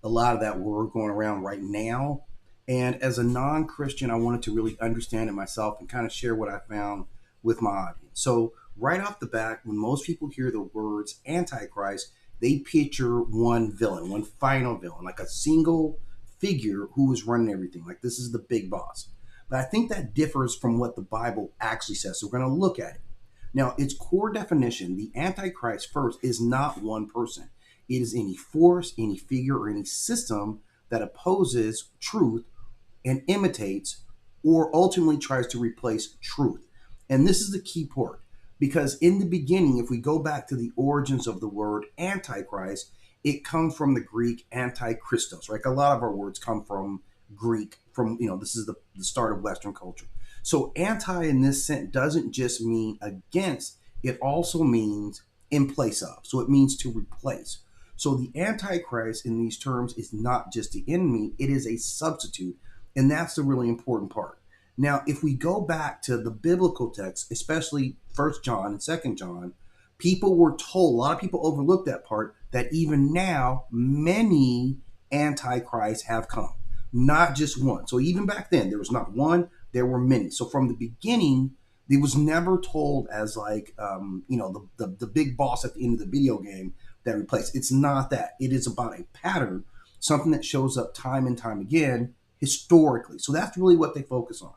a lot of that word going around right now. And as a non-Christian, I wanted to really understand it myself and kind of share what I found with my audience. So right off the bat, when most people hear the words Antichrist, they picture one villain, one final villain, like a single figure who is running everything. Like this is the big boss. But I think that differs from what the Bible actually says. So we're going to look at it. Now, its core definition, the Antichrist first, is not one person. It is any force, any figure, or any system that opposes truth and imitates or ultimately tries to replace truth. And this is the key part because in the beginning, if we go back to the origins of the word Antichrist, it comes from the Greek antichristos, right? A lot of our words come from Greek, this is the start of Western culture. So anti in this sense doesn't just mean against, it also means in place of. So it means to replace. So the Antichrist in these terms is not just the enemy, it is a substitute. And that's the really important part. Now, if we go back to the biblical text, especially First John and Second John, people were told, a lot of people overlooked that part, that even now many antichrists have come, not just one. So even back then, there was not one, there were many. So from the beginning, it was never told as like, the big boss at the end of the video game that replaced. It's not that. It is about a pattern, something that shows up time and time again historically. So that's really what they focus on.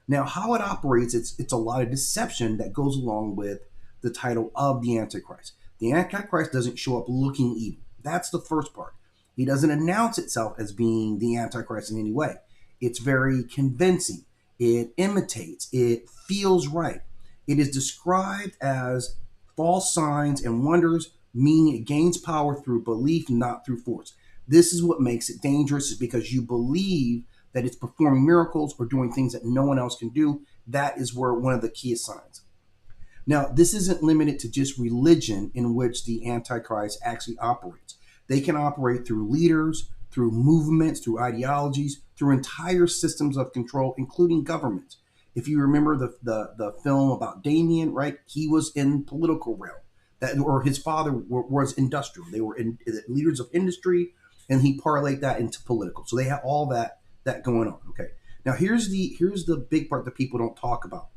Now, how it operates, it's a lot of deception that goes along with the title of the Antichrist. The Antichrist doesn't show up looking evil. That's the first part. He doesn't announce itself as being the Antichrist in any way. It's very convincing. It imitates. It feels right. It is described as false signs and wonders, meaning it gains power through belief, not through force. This is what makes it dangerous, is because you believe that it's performing miracles or doing things that no one else can do. That is where one of the key signs. Now, this isn't limited to just religion in which the Antichrist actually operates. They can operate through leaders, through movements, through ideologies, through entire systems of control, including governments. If you remember the film about Damien, right? He was in political realm. Or his father was industrial. They were leaders of industry, and he parlayed that into political. So they have all that going on. Okay. Now here's the big part that people don't talk about.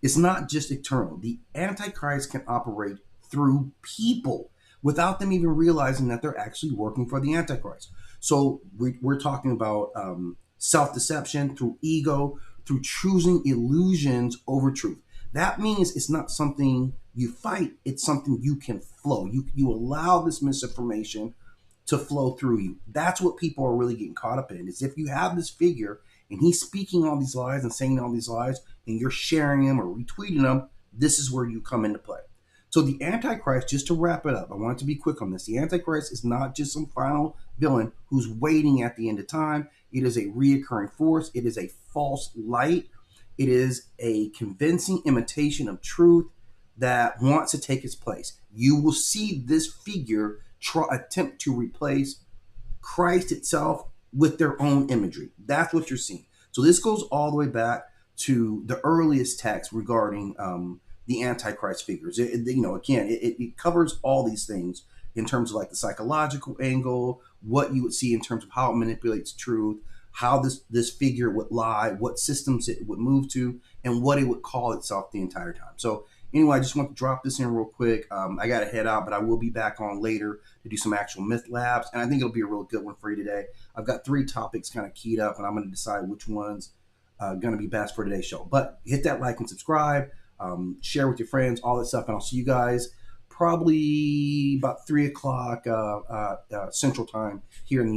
It's not just eternal. The Antichrist can operate through people without them even realizing that they're actually working for the Antichrist. So we're talking about self-deception, through ego, through choosing illusions over truth. That means it's not something you fight, it's something you can flow. You allow this misinformation to flow through you. That's what people are really getting caught up in, is if you have this figure and he's speaking all these lies and saying all these lies and you're sharing them or retweeting them, this is where you come into play. So the Antichrist, just to wrap it up, I want to be quick on this. The Antichrist is not just some final villain who's waiting at the end of time. It is a reoccurring force. It is a false light. It is a convincing imitation of truth that wants to take its place. You will see this figure attempt to replace Christ itself with their own imagery. That's what you're seeing. So this goes all the way back to the earliest text regarding the Antichrist figures. It covers all these things in terms of like the psychological angle, what you would see in terms of how it manipulates truth, how this figure would lie, what systems it would move to, and what it would call itself the entire time. So anyway, I just want to drop this in real quick. I got to head out, but I will be back on later to do some actual myth labs, and I think it'll be a real good one for you today. I've got 3 topics kind of keyed up, and I'm going to decide which one's going to be best for today's show. But hit that like and subscribe, share with your friends, all that stuff, and I'll see you guys probably about 3 o'clock Central Time here in the